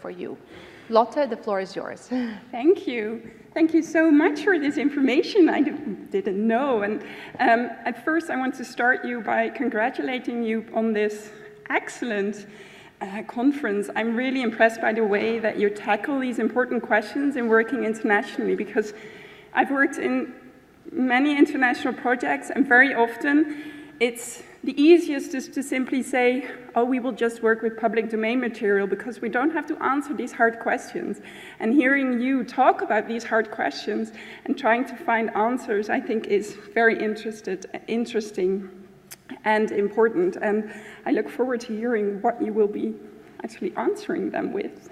for you. Lotte, the floor is yours. Thank you. Thank you so much for this information I didn't know. And at first I want to start you by congratulating you on this excellent conference. I'm really impressed by the way that you tackle these important questions in working internationally, because I've worked in many international projects, and very often it's the easiest is to simply say, oh, we will just work with public domain material because we don't have to answer these hard questions. And hearing you talk about these hard questions and trying to find answers, I think is very interesting and important. And I look forward to hearing what you will be actually answering them with.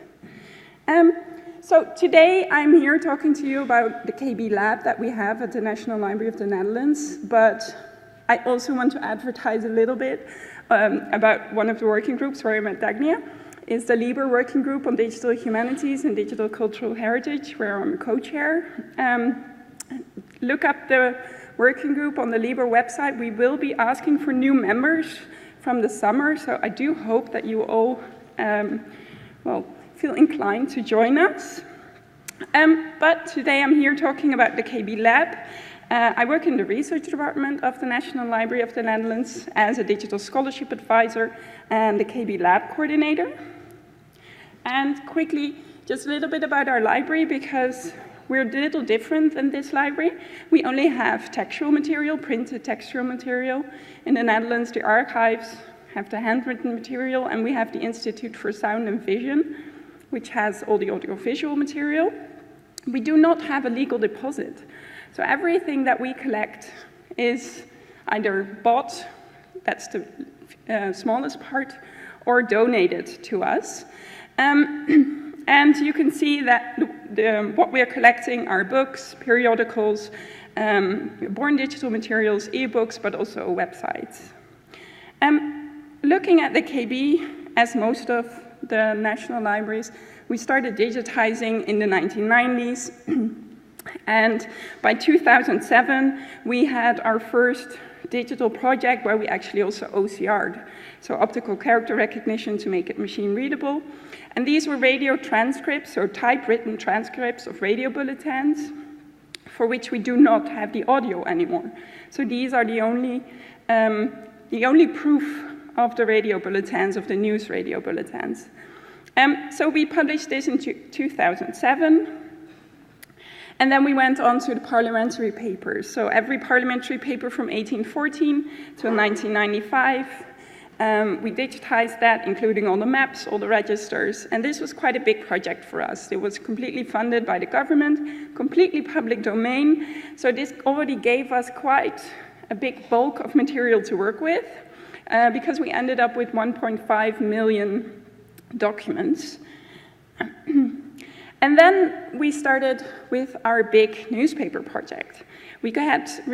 So today I'm here talking to you about the KB lab that we have at the National Library of the Netherlands, but I also want to advertise a little bit about one of the working groups where I'm at DACH. Is the LIBER working group on digital humanities and digital cultural heritage, where I'm a co-chair. Look up the working group on the LIBER website. We will be asking for new members from the summer, so I do hope that you all feel inclined to join us. But today I'm here talking about the KB lab. I work in the research department of the National Library of the Netherlands as a digital scholarship advisor and the KB lab coordinator. And quickly, just a little bit about our library, because we're a little different than this library. We only have textual material, printed textual material. In the Netherlands, the archives have the handwritten material, and we have the Institute for Sound and Vision, which has all the audiovisual material. We do not have a legal deposit. So everything that we collect is either bought, that's the smallest part, or donated to us. And you can see that what we are collecting are books, periodicals, born digital materials, ebooks, but also websites. Looking at the KB, as most of the national libraries, we started digitizing in the 1990s. And by 2007, we had our first digital project where we actually also OCR'd, so optical character recognition to make it machine readable. And these were radio transcripts, or typewritten transcripts of radio bulletins, for which we do not have the audio anymore. So these are the only proof of the radio bulletins, of the news radio bulletins. So we published this in 2007. And then we went on to the Parliamentary Papers. So every parliamentary paper from 1814 to 1995, we digitized that, including all the maps, all the registers. And this was quite a big project for us. It was completely funded by the government, completely public domain. So this already gave us quite a big bulk of material to work with, because we ended up with 1.5 million documents. And then we started with our big newspaper project. We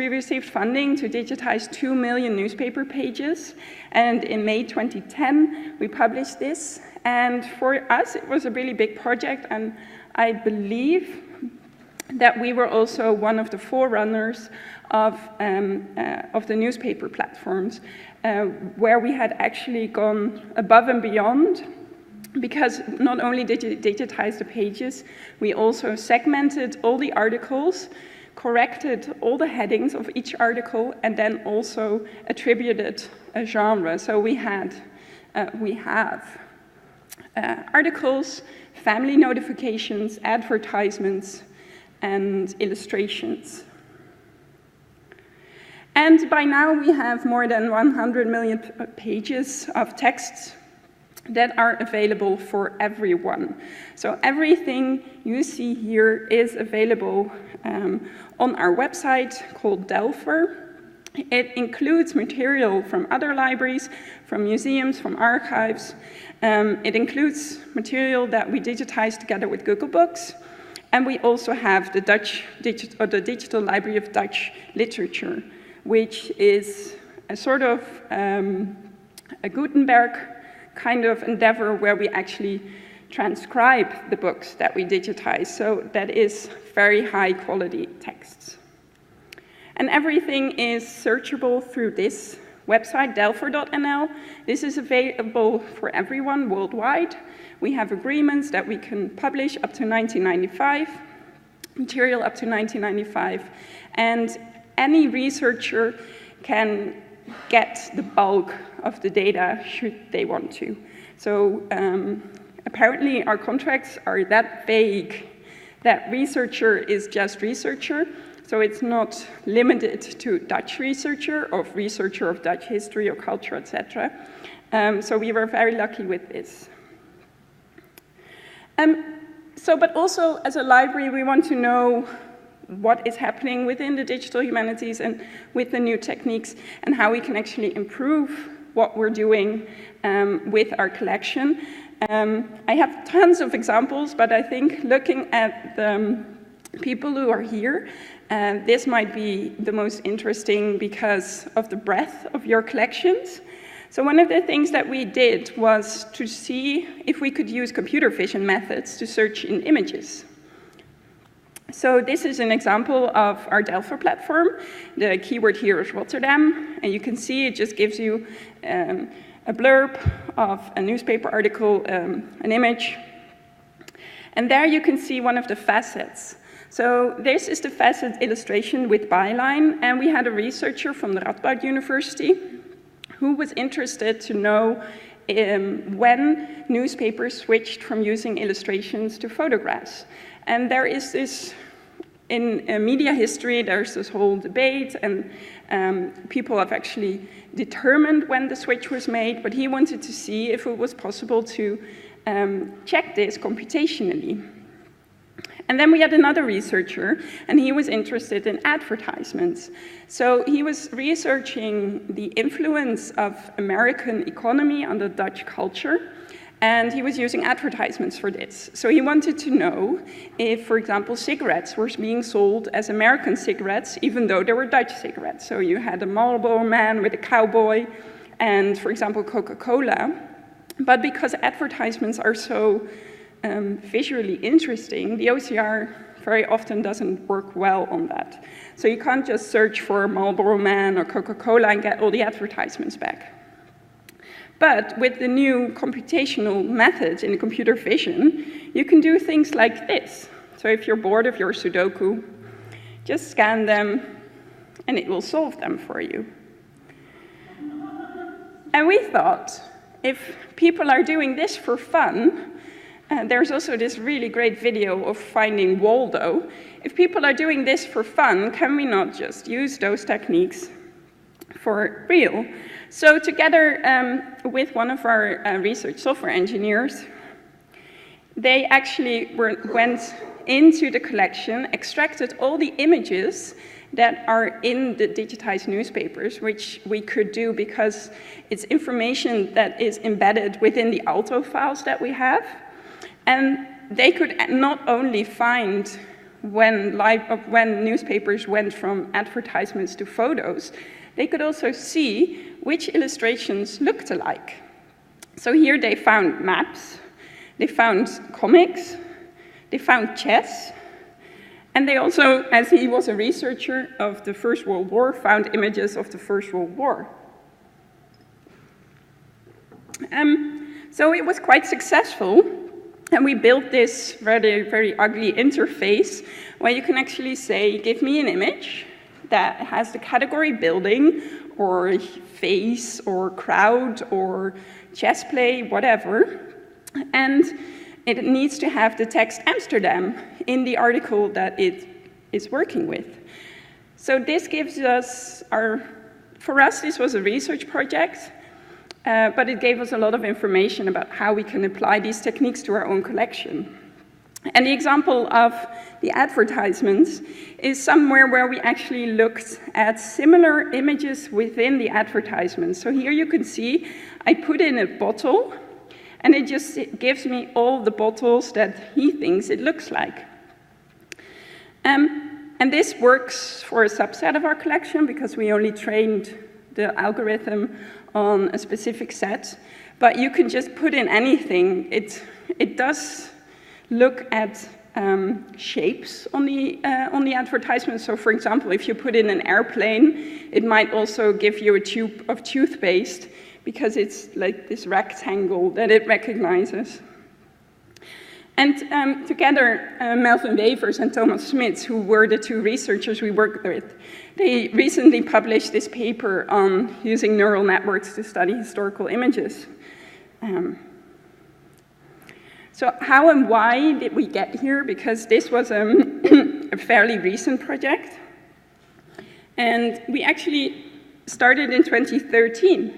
received funding to digitize 2 million newspaper pages, and in May 2010, we published this. And for us, it was a really big project, and I believe that we were also one of the forerunners of the newspaper platforms, where we had actually gone above and beyond. Because not only did you digitize the pages, we also segmented all the articles, corrected all the headings of each article, and then also attributed a genre. So we have articles, family notifications, advertisements, and illustrations. And by now we have more than 100 million pages of texts that are available for everyone. So everything you see here is available on our website called Delfer. It includes material from other libraries, from museums, from archives. It includes material that we digitized together with Google Books. And we also have the the Digital Library of Dutch Literature, which is a sort of a Gutenberg kind of endeavor where we actually transcribe the books that we digitize. So that is very high quality texts. And everything is searchable through this website, delfer.nl. This is available for everyone worldwide. We have agreements that we can publish up to 1995, material up to 1995, and any researcher can get the bulk of the data should they want to. So apparently our contracts are that vague that researcher is just researcher, so it's not limited to Dutch researcher or researcher of Dutch history or culture, etc. So we were very lucky with this. But also as a library, we want to know what is happening within the digital humanities and with the new techniques and how we can actually improve what we're doing with our collection. I have tons of examples, but I think looking at the people who are here, this might be the most interesting because of the breadth of your collections. So one of the things that we did was to see if we could use computer vision methods to search in images. So this is an example of our Delphi platform. The keyword here is Rotterdam, and you can see it just gives you a blurb of a newspaper article, an image. And there you can see one of the facets. So this is the facet illustration with byline, and we had a researcher from the Radboud University who was interested to know when newspapers switched from using illustrations to photographs. And there is this, in media history, there's this whole debate, and people have actually determined when the switch was made, but he wanted to see if it was possible to check this computationally. And then we had another researcher, and he was interested in advertisements. So he was researching the influence of American economy on the Dutch culture, and he was using advertisements for this. So he wanted to know if, for example, cigarettes were being sold as American cigarettes, even though they were Dutch cigarettes. So you had a Marlboro man with a cowboy, and, for example, Coca-Cola. But because advertisements are so visually interesting, the OCR very often doesn't work well on that. So you can't just search for Marlboro Man or Coca-Cola and get all the advertisements back. But with the new computational methods in computer vision, you can do things like this. So if you're bored of your Sudoku, just scan them and it will solve them for you. And we thought, if people are doing this for fun, there's also this really great video of finding Waldo. If people are doing this for fun, can we not just use those techniques for real? So together with one of our research software engineers, they actually went into the collection, extracted all the images that are in the digitized newspapers, which we could do because it's information that is embedded within the Alto files that we have. And they could not only find when newspapers went from advertisements to photos, they could also see which illustrations looked alike. So here they found maps, they found comics, they found chess, and they also, as he was a researcher of the First World War, found images of the First World War. So it was quite successful. And we built this very, very ugly interface where you can actually say, give me an image that has the category building or face or crowd or chess play, whatever. And it needs to have the text Amsterdam in the article that it is working with. So this gives us for us, this was a research project. But it gave us a lot of information about how we can apply these techniques to our own collection. And the example of the advertisements is somewhere where we actually looked at similar images within the advertisements. So here you can see I put in a bottle, and it just gives me all the bottles that he thinks it looks like. And this works for a subset of our collection because we only trained the algorithm on a specific set, but you can just put in anything. It does look at shapes on the advertisement. So, for example, if you put in an airplane, it might also give you a tube of toothpaste because it's like this rectangle that it recognizes. And together, Melvin Wevers and Thomas Smits, who were the two researchers we worked with, they recently published this paper on using neural networks to study historical images. So how and why did we get here? Because this was a fairly recent project. And we actually started in 2013.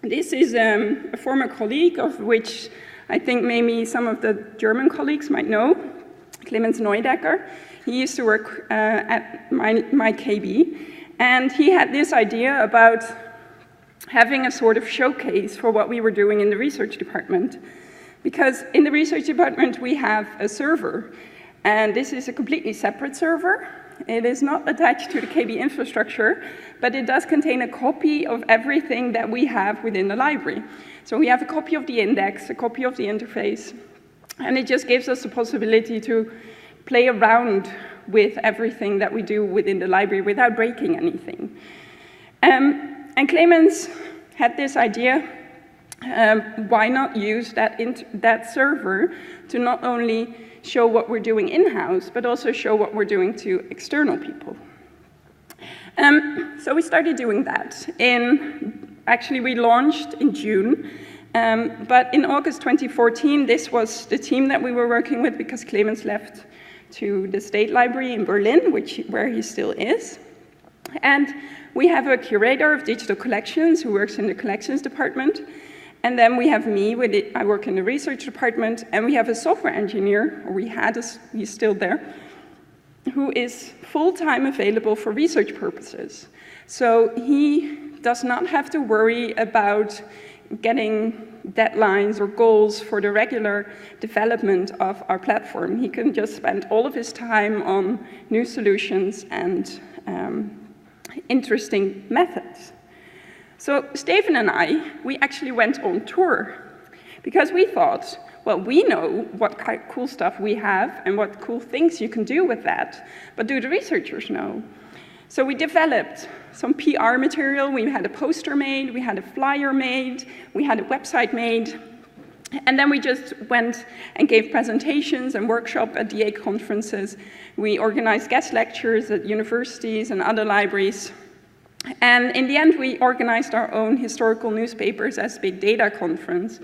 This is a former colleague of which I think maybe some of the German colleagues might know, Clemens Neudecker. He used to work at my KB, and he had this idea about having a sort of showcase for what we were doing in the research department. Because in the research department, we have a server, and this is a completely separate server. It is not attached to the KB infrastructure, but it does contain a copy of everything that we have within the library. So we have a copy of the index, a copy of the interface, and it just gives us the possibility to play around with everything that we do within the library without breaking anything. And Clemens had this idea, why not use that server to not only show what we're doing in-house, but also show what we're doing to external people. So we started doing that. Actually, we launched in June, but in August 2014, this was the team that we were working with because Clemens left to the State Library in Berlin, where he still is. And we have a curator of digital collections who works in the collections department. And then we have me, I work in the research department, and we have a software engineer, or he's still there, who is full-time available for research purposes. So he does not have to worry about getting deadlines or goals for the regular development of our platform. He can just spend all of his time on new solutions and interesting methods. So Stephen and we actually went on tour because we thought, well, we know what kind of cool stuff we have and what cool things you can do with that, but do the researchers know? So we developed some PR material. We had a poster made, we had a flyer made, we had a website made, and then we just went and gave presentations and workshops at DA conferences. We organized guest lectures at universities and other libraries. And in the end, we organized our own historical newspapers as Big Data conference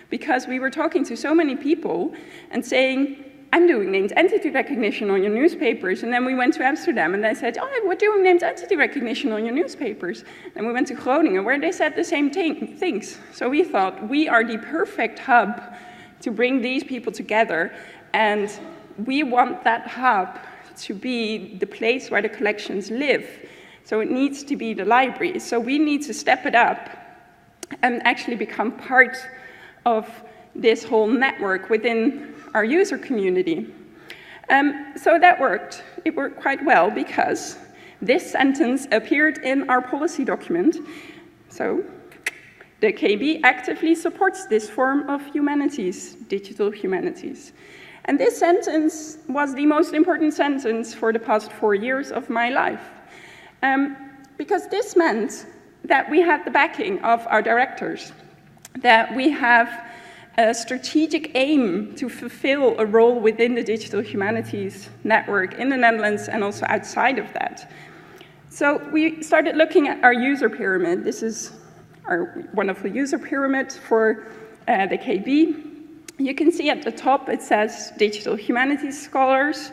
because we were talking to so many people and saying, I'm doing named entity recognition on your newspapers. And then we went to Amsterdam and they said, oh, we're doing named entity recognition on your newspapers. And we went to Groningen where they said the same things. So we thought we are the perfect hub to bring these people together. And we want that hub to be the place where the collections live. So it needs to be the library. So we need to step it up and actually become part of this whole network within our user community. So that worked. It worked quite well because this sentence appeared in our policy document. So the KB actively supports this form of humanities, digital humanities. And this sentence was the most important sentence for the past 4 years of my life. Because this meant that we had the backing of our directors, that we have a strategic aim to fulfill a role within the digital humanities network in the Netherlands and also outside of that. So we started looking at our user pyramid. This is our wonderful user pyramid for the KB. You can see at the top it says digital humanities scholars.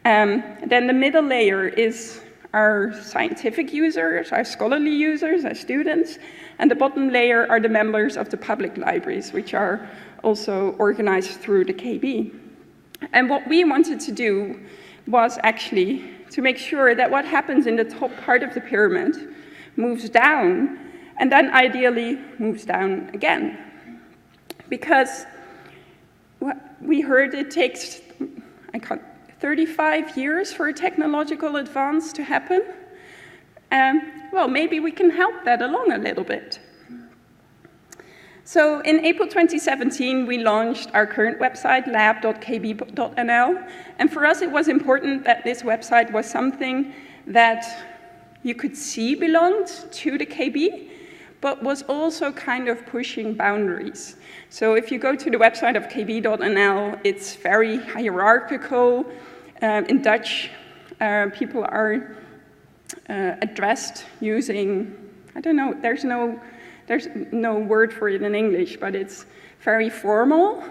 Then the middle layer is our scientific users, our scholarly users, our students, and the bottom layer are the members of the public libraries, which are also organized through the KB. And what we wanted to do was actually to make sure that what happens in the top part of the pyramid moves down, and then ideally moves down again. Because we heard it takes, 35 years for a technological advance to happen. Well, maybe we can help that along a little bit. So in April 2017, we launched our current website, lab.kb.nl. And for us, it was important that this website was something that you could see belonged to the KB, but was also kind of pushing boundaries. So if you go to the website of kb.nl, it's very hierarchical. In Dutch, people are addressed using, I don't know, there's no word for it in English, but it's very formal.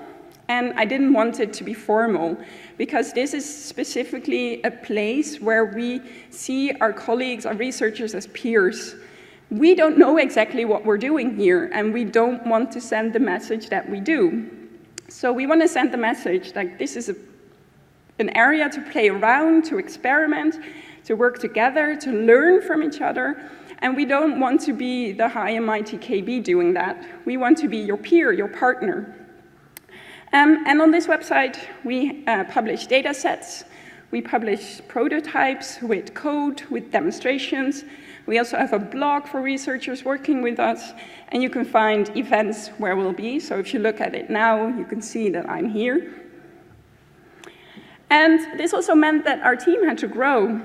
And I didn't want it to be formal, because this is specifically a place where we see our colleagues, our researchers as peers. We don't know exactly what we're doing here, and we don't want to send the message that we do. So we want to send the message like this is an area to play around, to experiment, to work together, to learn from each other. And we don't want to be the high and mighty KB doing that. We want to be your peer, your partner. And on this website, we publish data sets. We publish prototypes with code, with demonstrations. We also have a blog for researchers working with us. And you can find events where we'll be. So if you look at it now, you can see that I'm here. And this also meant that our team had to grow.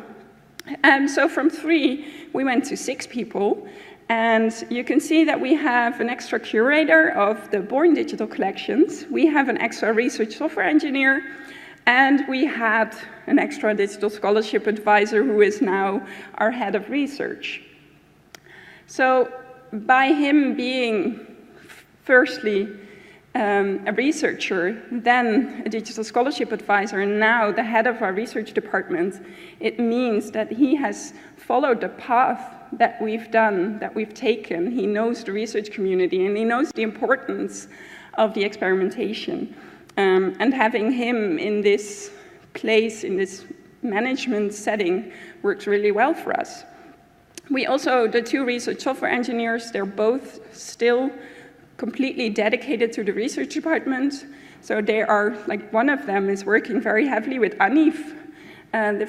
So from 3, we went to 6 people. And you can see that we have an extra curator of the Born Digital collections. We have an extra research software engineer. And we had an extra digital scholarship advisor who is now our head of research. So by him being, firstly, a researcher, then a digital scholarship advisor, and now the head of our research department, it means that he has followed the path that we've done, that we've taken. He knows the research community, and he knows the importance of the experimentation. And having him in this place, in this management setting, works really well for us. We also, the 2 research software engineers, they're both still completely dedicated to the research department. So they are, like one of them is working very heavily with Anif, the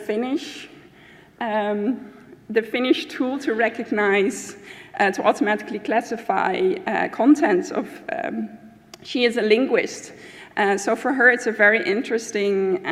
Finnish tool to recognize, to automatically classify contents of, she is a linguist. So for her, it's a very interesting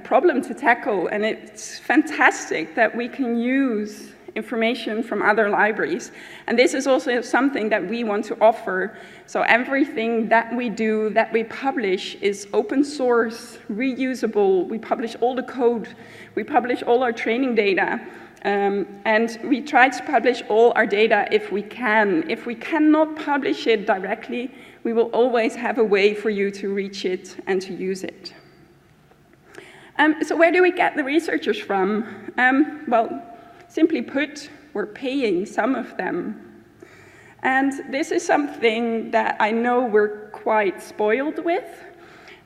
problem to tackle, and it's fantastic that we can use information from other libraries. And this is also something that we want to offer. So everything that we do, that we publish, is open source, reusable. We publish all the code. We publish all our training data. And we try to publish all our data if we can. If we cannot publish it directly, we will always have a way for you to reach it and to use it. So where do we get the researchers from? Well, simply put, we're paying some of them. And this is something that I know we're quite spoiled with.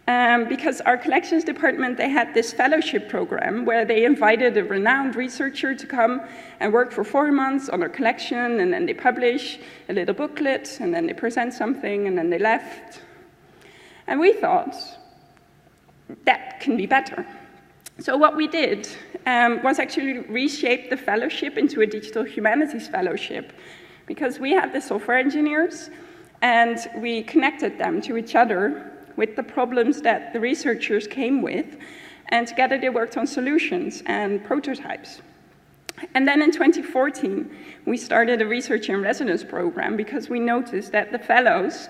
Because our collections department, they had this fellowship program where they invited a renowned researcher to come and work for 4 months on our collection, and then they publish a little booklet, and then they present something, and then they left. And we thought, that can be better. So what we did was actually reshape the fellowship into a digital humanities fellowship, because we had the software engineers, and we connected them to each other with the problems that the researchers came with, and together they worked on solutions and prototypes. And then in 2014, we started a research in residence program, because we noticed that the fellows,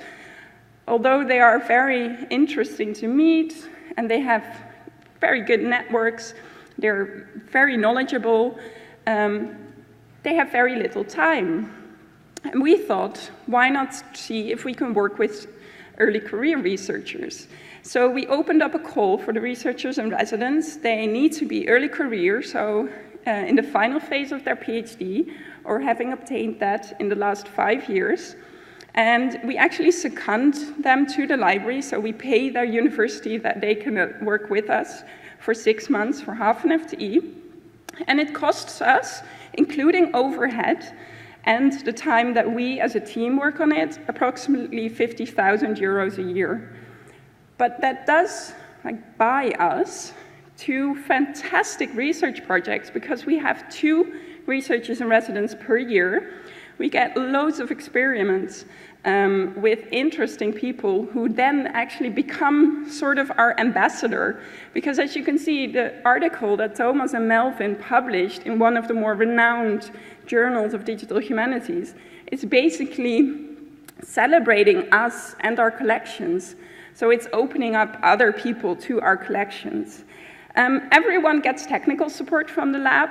although they are very interesting to meet, and they have very good networks, they're very knowledgeable, they have very little time. And we thought, why not see if we can work with early career researchers? So we opened up a call for the researchers in residence. They need to be early career, so in the final phase of their PhD, or having obtained that in the last 5 years. And we actually second them to the library, so we pay their university that they can work with us for 6 months for half an FTE. And it costs us, including overhead, and the time that we as a team work on it, approximately 50,000 euros a year. But that does buy us 2 fantastic research projects, because we have 2 researchers in residence per year. We get loads of experiments with interesting people who then actually become sort of our ambassador. Because as you can see, the article that Thomas and Melvin published in one of the more renowned journals of digital humanities, It's basically celebrating us and our collections. So it's opening up other people to our collections. Everyone gets technical support from the lab,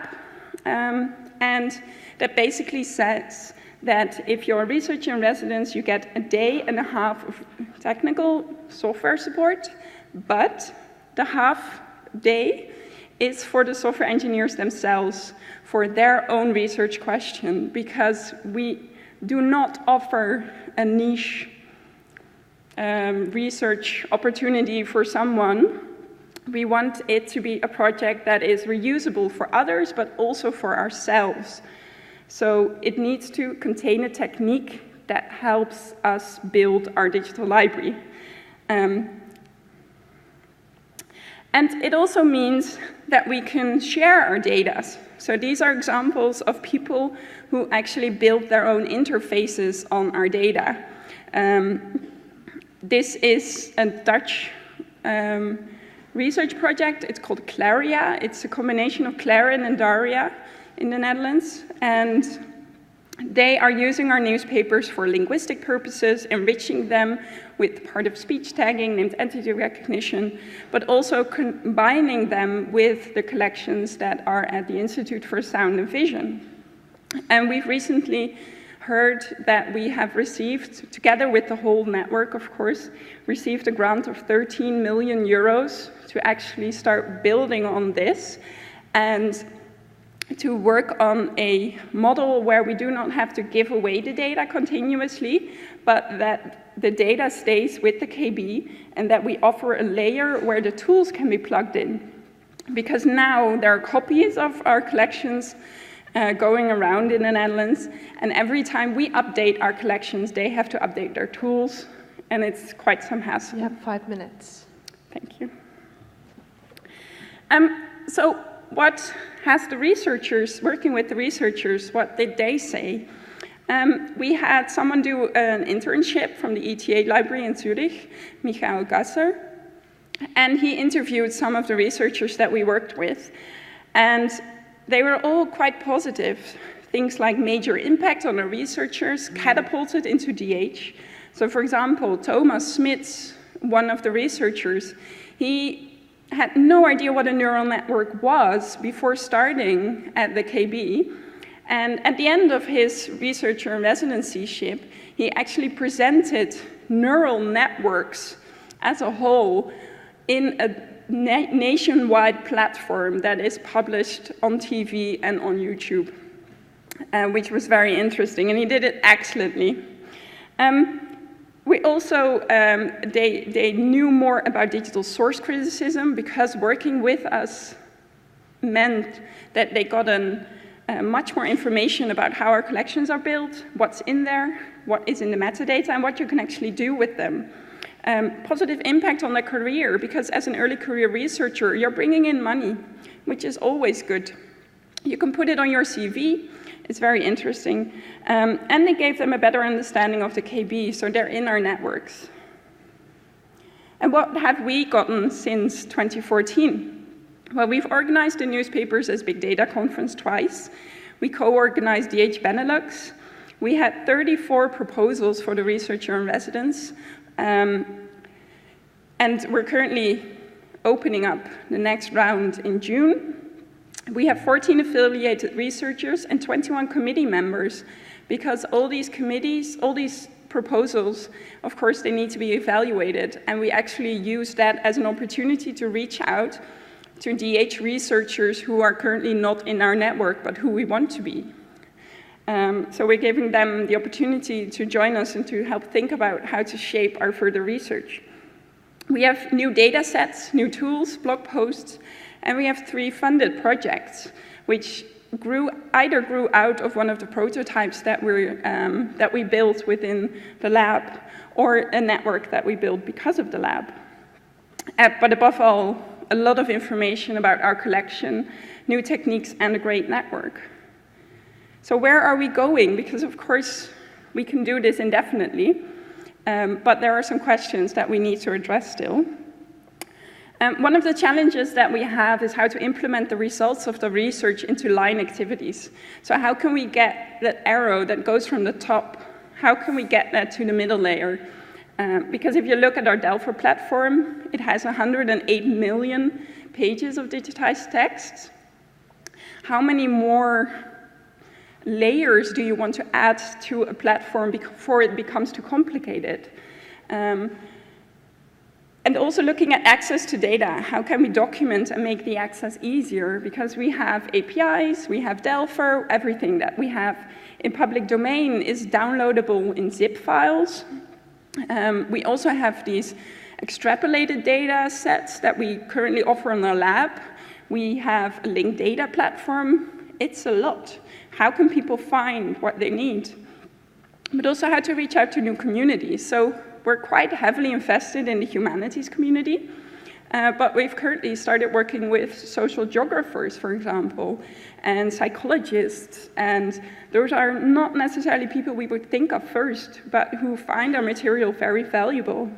and that basically says that if you're a researcher in residence, you get a day and a half of technical software support, but the half day is for the software engineers themselves, for their own research question, because we do not offer a niche research opportunity for someone. We want it to be a project that is reusable for others, but also for ourselves. So it needs to contain a technique that helps us build our digital library. And it also means that we can share our data. So these are examples of people who actually build their own interfaces on our data. This is a Dutch research project. It's called Claria. It's a combination of Clarin and Daria in the Netherlands. And they are using our newspapers for linguistic purposes, enriching them with part-of-speech tagging, named entity recognition, but also combining them with the collections that are at the Institute for Sound and Vision. And we've recently heard that we have received, together with the whole network, of course, received a grant of 13 million euros to actually start building on this and to work on a model where we do not have to give away the data continuously, but that the data stays with the KB and that we offer a layer where the tools can be plugged in. Because now there are copies of our collections going around in the Netherlands, and every time we update our collections, they have to update their tools, and it's quite some hassle. You have 5 minutes. Thank you. So what has the researchers, working with the researchers, what did they say? We had someone do an internship from the ETA library in Zurich, Michael Gasser, and he interviewed some of the researchers that we worked with, and they were all quite positive. Things like major impact on the researchers catapulted into DH. So for example, Thomas Smits, one of the researchers, he had no idea what a neural network was before starting at the KB. And at the end of his researcher residencyship, he actually presented neural networks as a whole in a nationwide platform that is published on TV and on YouTube, which was very interesting, and he did it excellently. We also, they knew more about digital source criticism, because working with us meant that they got much more information about how our collections are built, what's in there, what is in the metadata, and what you can actually do with them. Positive impact on their career, because as an early career researcher, you're bringing in money, which is always good. You can put it on your CV, it's very interesting. And they gave them a better understanding of the KB, so they're in our networks. And what have we gotten since 2014? Well, we've organized the newspapers as Big Data Conference twice. We co-organized DH Benelux. We had 34 proposals for the researcher in residence. And we're currently opening up the next round in June. We have 14 affiliated researchers and 21 committee members, because all these committees, all these proposals, of course, they need to be evaluated, and we actually use that as an opportunity to reach out to DH researchers who are currently not in our network, but who we want to be. So we're giving them the opportunity to join us and to help think about how to shape our further research. We have new data sets, new tools, blog posts, and we have 3 funded projects, which either grew out of one of the prototypes that we built within the lab, or a network that we built because of the lab. But above all, a lot of information about our collection, new techniques, and a great network. So where are we going? Because of course, we can do this indefinitely, but there are some questions that we need to address still. One of the challenges that we have is how to implement the results of the research into line activities. So how can we get that arrow that goes from the top, how can we get that to the middle layer? Because if you look at our Delfor platform, it has 108 million pages of digitized text. How many more layers do you want to add to a platform before it becomes too complicated? And also looking at access to data. How can we document and make the access easier? Because we have APIs, we have Delfor, everything that we have in public domain is downloadable in zip files. We also have these extrapolated data sets that we currently offer on our lab. We have a linked data platform. It's a lot. How can people find what they need? But also how to reach out to new communities. So we're quite heavily invested in the humanities community, but we've currently started working with social geographers, for example, and psychologists, and those are not necessarily people we would think of first, but who find our material very valuable.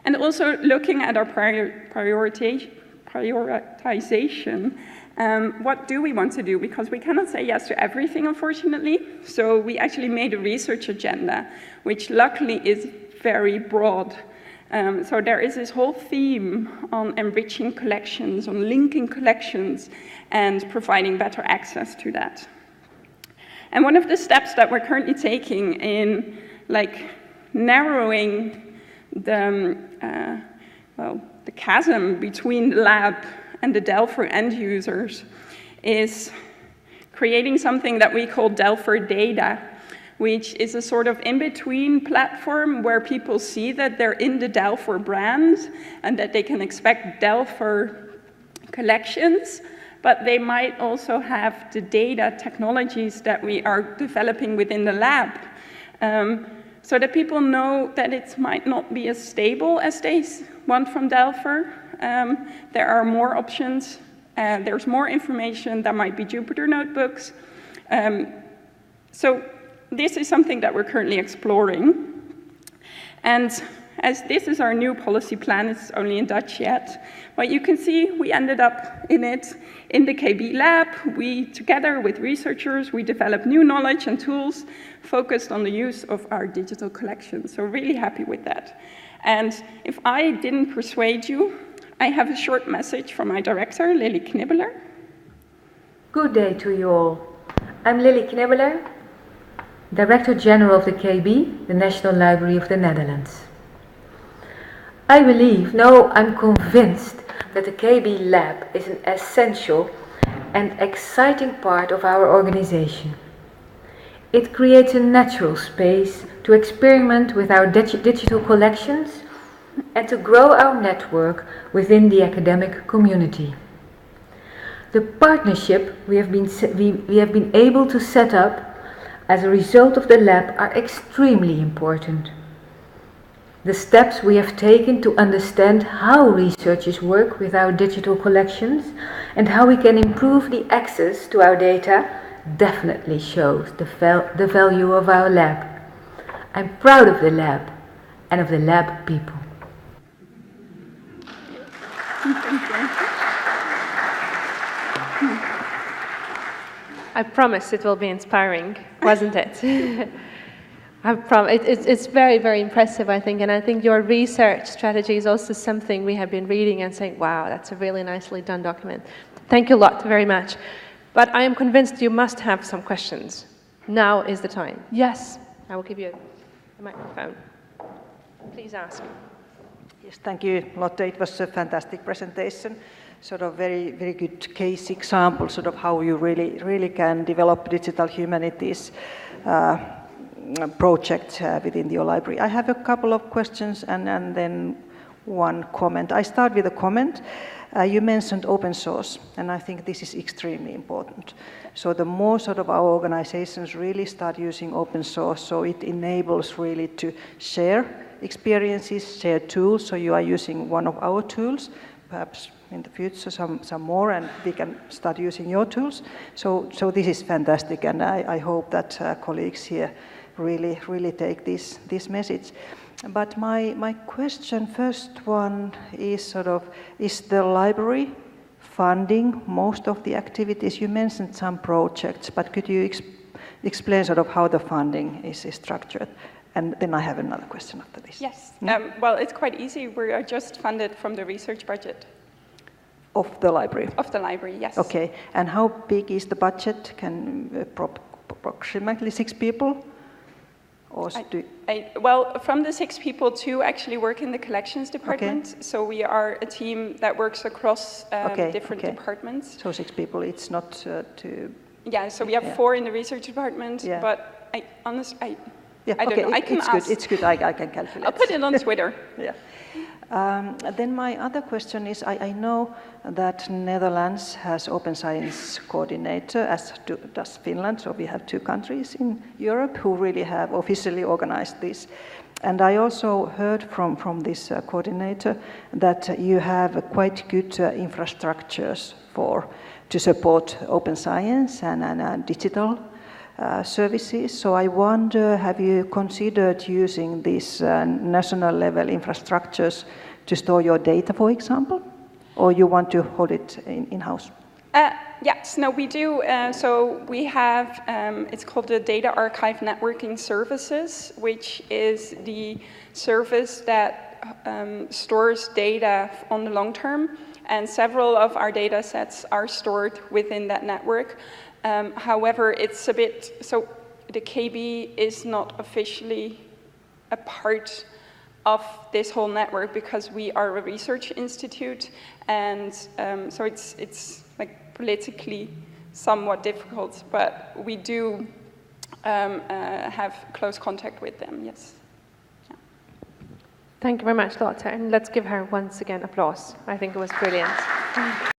And also looking at our prioritization, what do we want to do? Because we cannot say yes to everything, unfortunately. So we actually made a research agenda, which luckily is very broad. So there is this whole theme on enriching collections, on linking collections, and providing better access to that. And one of the steps that we're currently taking in narrowing the chasm between the lab and the Delfor end users is creating something that we call Elford Data, which is a sort of in-between platform where people see that they're in the Delfor brand and that they can expect Delfor collections, but they might also have the data technologies that we are developing within the lab, so that people know that it might not be as stable as they want from Delfor. There are more options, there's more information, there might be Jupyter notebooks. So this is something that we're currently exploring. And as this is our new policy plan, it's only in Dutch yet, but you can see we ended up in it in the KB lab. We, together with researchers, we developed new knowledge and tools focused on the use of our digital collections. So really happy with that. And if I didn't persuade you, I have a short message from my director, Lily Knibbeler. Good day to you all. I'm Lily Knibbeler, Director General of the KB, the National Library of the Netherlands. I believe, no, I'm convinced that the KB lab is an essential and exciting part of our organization. It creates a natural space to experiment with our digital collections and to grow our network within the academic community. The partnership we have been able to set up as a result of the lab are extremely important. The steps we have taken to understand how researchers work with our digital collections and how we can improve the access to our data definitely shows the value of our lab. I'm proud of the lab and of the lab people. I promise it will be inspiring, wasn't it? It's very, very impressive, I think, and I think your research strategy is also something we have been reading and saying, wow, that's a really nicely done document. Thank you, Lotte, very much. But I am convinced you must have some questions. Now is the time. Yes, I will give you a microphone. Please ask. Yes, thank you, Lotte. It was a fantastic presentation. Sort of very, very good case example, sort of how you really can develop digital humanities project within your library. I have a couple of questions and then one comment. I start with a comment. You mentioned open source, and I think this is extremely important. So the more sort of our organizations really start using open source, so it enables really to share experiences, share tools. So you are using one of our tools, perhaps in the future some more, and we can start using your tools. So this is fantastic, and I hope that colleagues here really take this message. But my question, first one is sort of, is the library funding most of the activities? You mentioned some projects, but could you explain sort of how the funding is structured? And then I have another question after this. Yes. Well, it's quite easy. We are just funded from the research budget. Of the library? Of the library, yes. Okay. And how big is the budget? Approximately 6 people? Or well, from the 6 people, 2 actually work in the collections department. Okay. So we are a team that works across different departments. So 6 people, it's not too... Yeah, so we have 4 in the research department, but I honestly, I don't know. I can ask. It's good. I can calculate. I'll put it on Twitter. Yeah. Then my other question is, I know that Netherlands has Open Science Coordinator, as does Finland, so we have 2 countries in Europe who really have officially organized this. And I also heard from this coordinator that you have quite good infrastructures to support open science and digital services. So I wonder, have you considered using these national level infrastructures to store your data, for example? Or you want to hold it in-house? Yes, no, we do. So we have, it's called the Data Archive Networking Services, which is the service that stores data on the long term. And several of our data sets are stored within that network. However, it's a bit, so the KB is not officially a part of this whole network because we are a research institute, and so it's like politically somewhat difficult, but we do have close contact with them, yes. Yeah. Thank you very much, Lotte, and let's give her once again applause. I think it was brilliant.